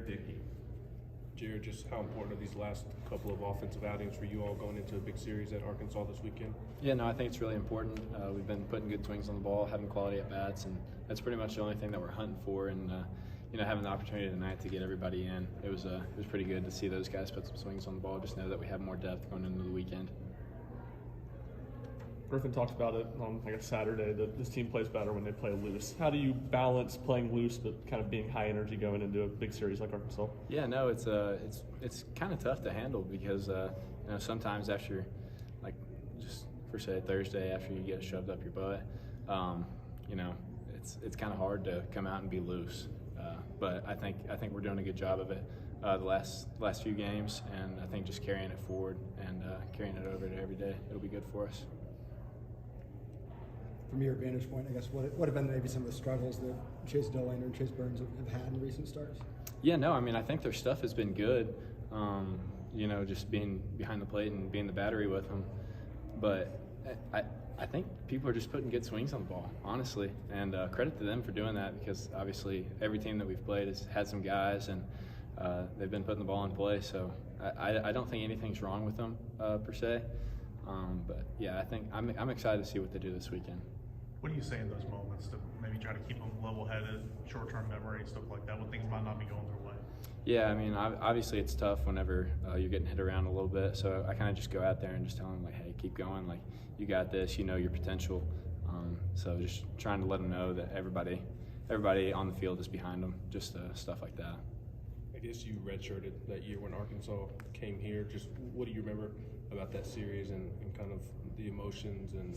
Dickey. Jared, just how important are these last couple of offensive outings for you all going into a big series at Arkansas this weekend? Yeah, no, I think it's really important. We've been putting good swings on the ball, having quality at bats, and that's pretty much the only thing that we're hunting for. And having the opportunity tonight to get everybody in, it was pretty good to see those guys put some swings on the ball. Just know that we have more depth going into the weekend. Griffin talked about it on, Saturday, that this team plays better when they play loose. How do you balance playing loose but kind of being high energy going into a big series like Arkansas? Yeah, no, it's kind of tough to handle because sometimes after, just for say Thursday after you get shoved up your butt, it's kind of hard to come out and be loose. But I think we're doing a good job of it the last few games, and I think just carrying it forward and carrying it over to every day, it'll be good for us. From your vantage point, I guess, what have been maybe some of the struggles that Chase Dillon or Chase Burns have had in recent starts? Yeah, no, I think their stuff has been good, just being behind the plate and being the battery with them. But I think people are just putting good swings on the ball, honestly, and credit to them for doing that because obviously every team that we've played has had some guys and they've been putting the ball in play. So I don't think anything's wrong with them per se. But yeah, I think I'm excited to see what they do this weekend. What do you say in those moments to maybe try to keep them level-headed, short-term memory, stuff like that, when things might not be going their way? Yeah, obviously it's tough whenever you're getting hit around a little bit. So I kind of just go out there and just tell them, hey, keep going. You got this. You know your potential. So just trying to let them know that everybody on the field is behind them. Just stuff like that. I guess you redshirted that year when Arkansas came here. Just what do you remember about that series and kind of the emotions and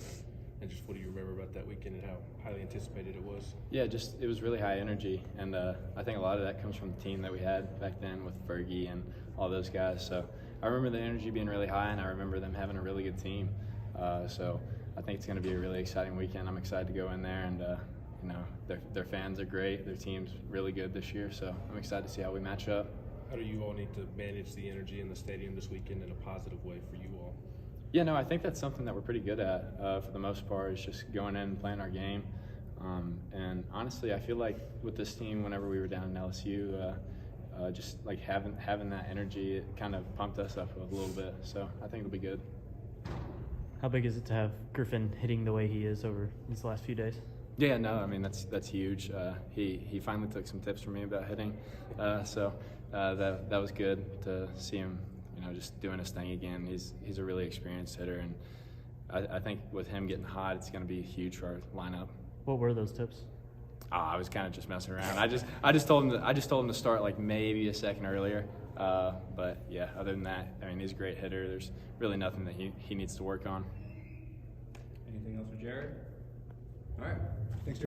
just what do you remember about that weekend and how highly anticipated it was? Yeah, it was really high energy, and I think a lot of that comes from the team that we had back then with Fergie and all those guys. So I remember the energy being really high, and I remember them having a really good team. So I think it's going to be a really exciting weekend. I'm excited to go in there, and their fans are great. Their team's really good this year, so I'm excited to see how we match up. How do you all need to manage the energy in the stadium this weekend in a positive way for you all? Yeah, no, I think that's something that we're pretty good at for the most part, is just going in and playing our game. And honestly, I feel like with this team, whenever we were down in LSU, just having that energy, it kind of pumped us up a little bit. So I think it'll be good. How big is it to have Griffin hitting the way he is over these last few days? Yeah, no, that's huge. He finally took some tips from me about hitting, so that was good to see him, just doing his thing again. He's a really experienced hitter, and I think with him getting hot, it's going to be huge for our lineup. What were those tips? I was kind of just messing around. I just told him to start maybe a second earlier. But yeah, other than that, he's a great hitter. There's really nothing that he needs to work on. Anything else for Jared? All right. Thanks,